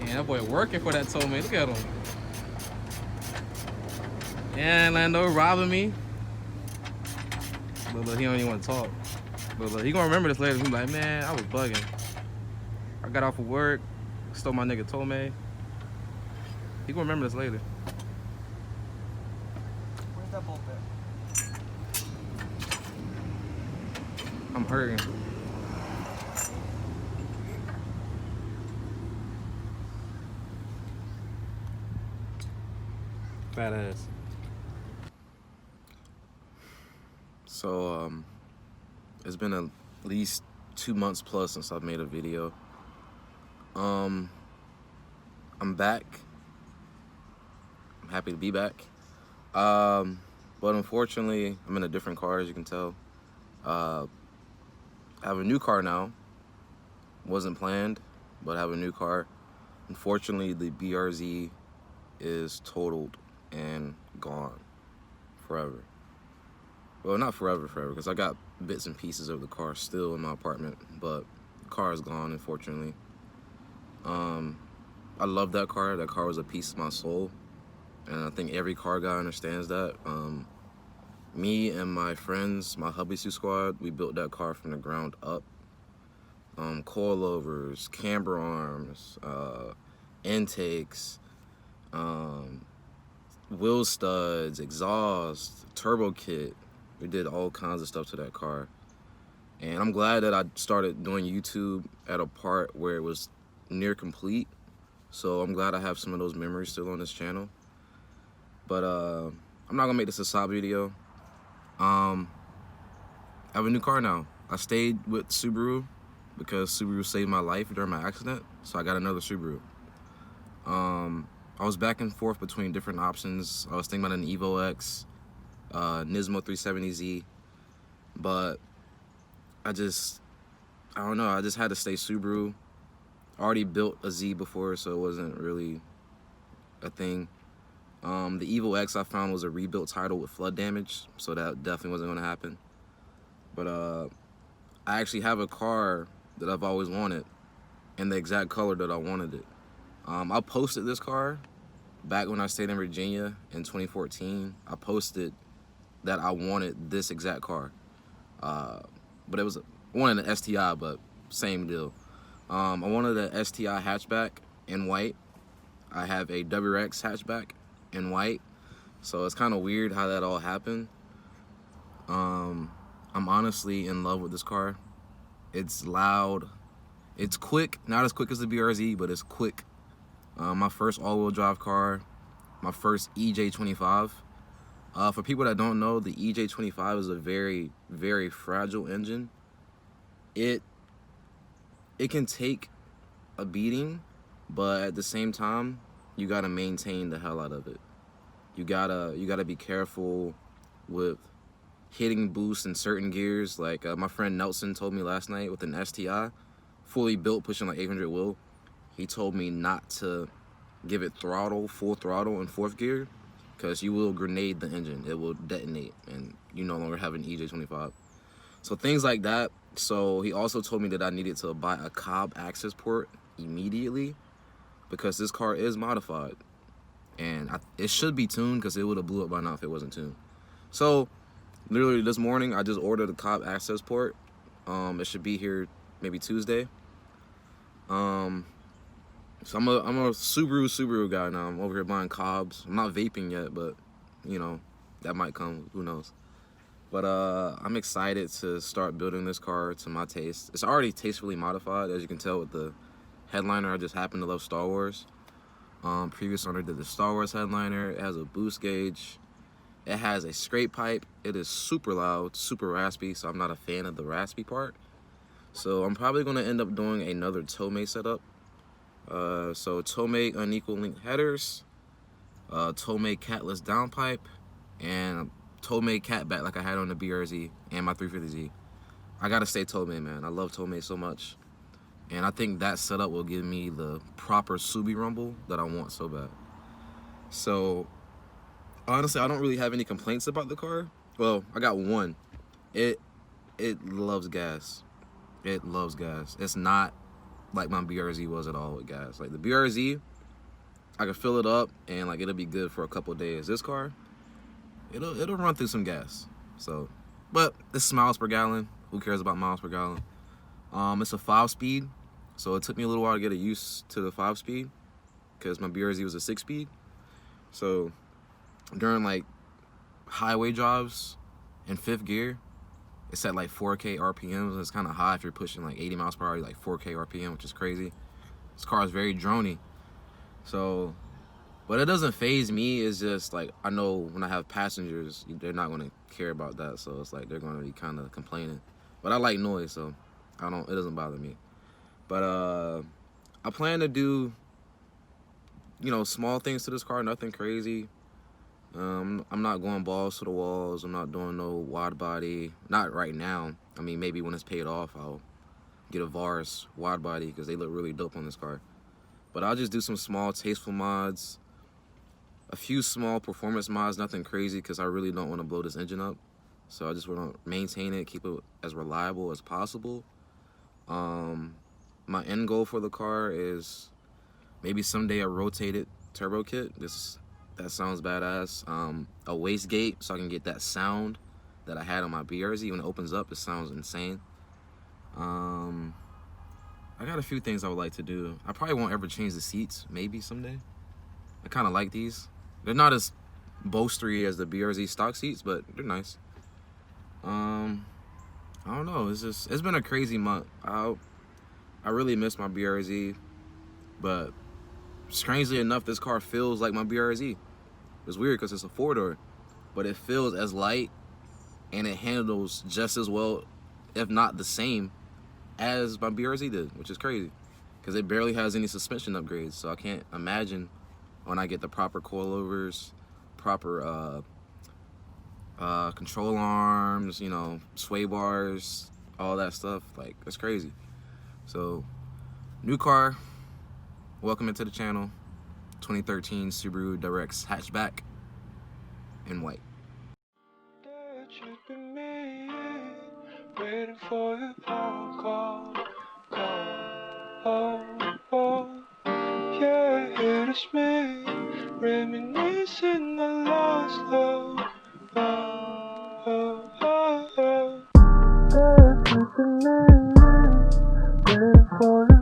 And that boy working for that Tomei. Look at him. And Lando robbing me. But he don't even want to talk. But he gonna remember this later. He be like, man, I was bugging. I got off of work, stole my nigga Tomei. He gonna remember this later. Where's that bolt at? I'm hurting. Fat ass. So, it's been at least 2 months plus since I've made a video. I'm back. I'm happy to be back. But unfortunately, I'm in a different car, as you can tell. I have a new car now. Wasn't planned, but I have a new car. Unfortunately, the BRZ is totaled and gone forever. Well, not forever, because I got bits and pieces of the car still in my apartment, but the car is gone, unfortunately. I love that car. That car was a piece of my soul, and I think every car guy understands that. Me and my friends, my Hubby squad, we built that car from the ground up. Coilovers, camber arms, intakes, wheel studs, exhaust, turbo kit. We did all kinds of stuff to that car. And I'm glad that I started doing YouTube at a part where it was near complete. So I'm glad I have some of those memories still on this channel. But I'm not gonna make this a sob video. I have a new car now. I stayed with Subaru because Subaru saved my life during my accident. So I got another Subaru. I was back and forth between different options. I was thinking about an Evo X, Nismo 370Z, but I don't know, I just had to stay Subaru. I already built a Z before, so it wasn't really a thing. The Evo X I found was a rebuilt title with flood damage, so that definitely wasn't gonna happen. But I actually have a car that I've always wanted in the exact color that I wanted it. I posted this car back when I stayed in Virginia in 2014. I posted that I wanted this exact car. But I wanted an STI, but same deal. I wanted an STI hatchback in white. I have a WRX hatchback in white. So it's kind of weird how that all happened. I'm honestly in love with this car. It's loud. It's quick. Not as quick as the BRZ, but it's quick. My first all-wheel drive car. My first EJ25. For people that don't know, the EJ25 is a very, very fragile engine. It can take a beating, but at the same time, you gotta maintain the hell out of it. You gotta be careful with hitting boosts in certain gears. Like my friend Nelson told me last night with an STI, fully built, pushing like 800 wheel. He told me not to give it full throttle in fourth gear, because you will grenade the engine. It will detonate, and you no longer have an EJ25. So things like that. So he also told me that I needed to buy a Cobb access port immediately, because this car is modified, and it should be tuned, because it would have blew up by now if it wasn't tuned. So literally this morning I just ordered a Cobb access port. It should be here maybe Tuesday. So I'm a Subaru guy now. I'm over here buying Cobbs. I'm not vaping yet, but you know, that might come, who knows. But I'm excited to start building this car to my taste. It's already tastefully modified, as you can tell with the headliner. I just happen to love Star Wars. Previous owner did the Star Wars headliner. It has a boost gauge. It has a scrape pipe. It is super loud, super raspy, so I'm not a fan of the raspy part. So I'm probably gonna end up doing another Tomei setup. So Tomei unequal link headers, Tomei catless downpipe, and Tomei catback like I had on the BRZ and my 350Z. I gotta stay Tomei, man. I love Tomei so much, and I think that setup will give me the proper Subi rumble that I want so bad. So honestly, I don't really have any complaints about the car. Well, I got one. It loves gas. It loves gas. It's not like my BRZ was at all with gas. Like the BRZ, I can fill it up and like it'll be good for a couple of days. This car, it'll run through some gas. So, but it's miles per gallon. Who cares about miles per gallon? It's a 5-speed, so it took me a little while to get used to the 5-speed because my BRZ was a 6-speed. So during like highway drives in 5th gear, it's at like 4K RPMs. It's kind of high if you're pushing like 80 miles per hour, like 4K RPM, which is crazy. This car is very droney. So, but it doesn't faze me. It's just like, I know when I have passengers, they're not going to care about that. So it's like they're going to be kind of complaining. But I like noise, so it doesn't bother me. But I plan to do, you know, small things to this car, nothing crazy. I'm not going balls to the walls. I'm not doing no wide body. Not right now. I mean, maybe when it's paid off, I'll get a Vars wide body because they look really dope on this car. But I'll just do some small, tasteful mods. A few small performance mods, nothing crazy because I really don't want to blow this engine up. So I just want to maintain it, keep it as reliable as possible. My end goal for the car is maybe someday a rotated turbo kit. That sounds badass. A wastegate so I can get that sound that I had on my BRZ. When it opens up, it sounds insane. I got a few things I would like to do. I probably won't ever change the seats, maybe someday. I kind of like these. They're not as bolstery as the BRZ stock seats, but they're nice. I don't know. It's been a crazy month. I really miss my BRZ, but strangely enough, this car feels like my BRZ. It's weird because it's a 4-door, but it feels as light and it handles just as well, if not the same, as my BRZ did, which is crazy because it barely has any suspension upgrades. So I can't imagine when I get the proper coilovers, proper control arms, you know, sway bars, all that stuff. Like, it's crazy. So, new car. Welcome into the channel. 2013 Subaru Directs hatchback in white. Waiting for your phone call. Oh, oh, yeah, it is me, reminiscing the lost love. Oh, oh, oh, oh. Waiting for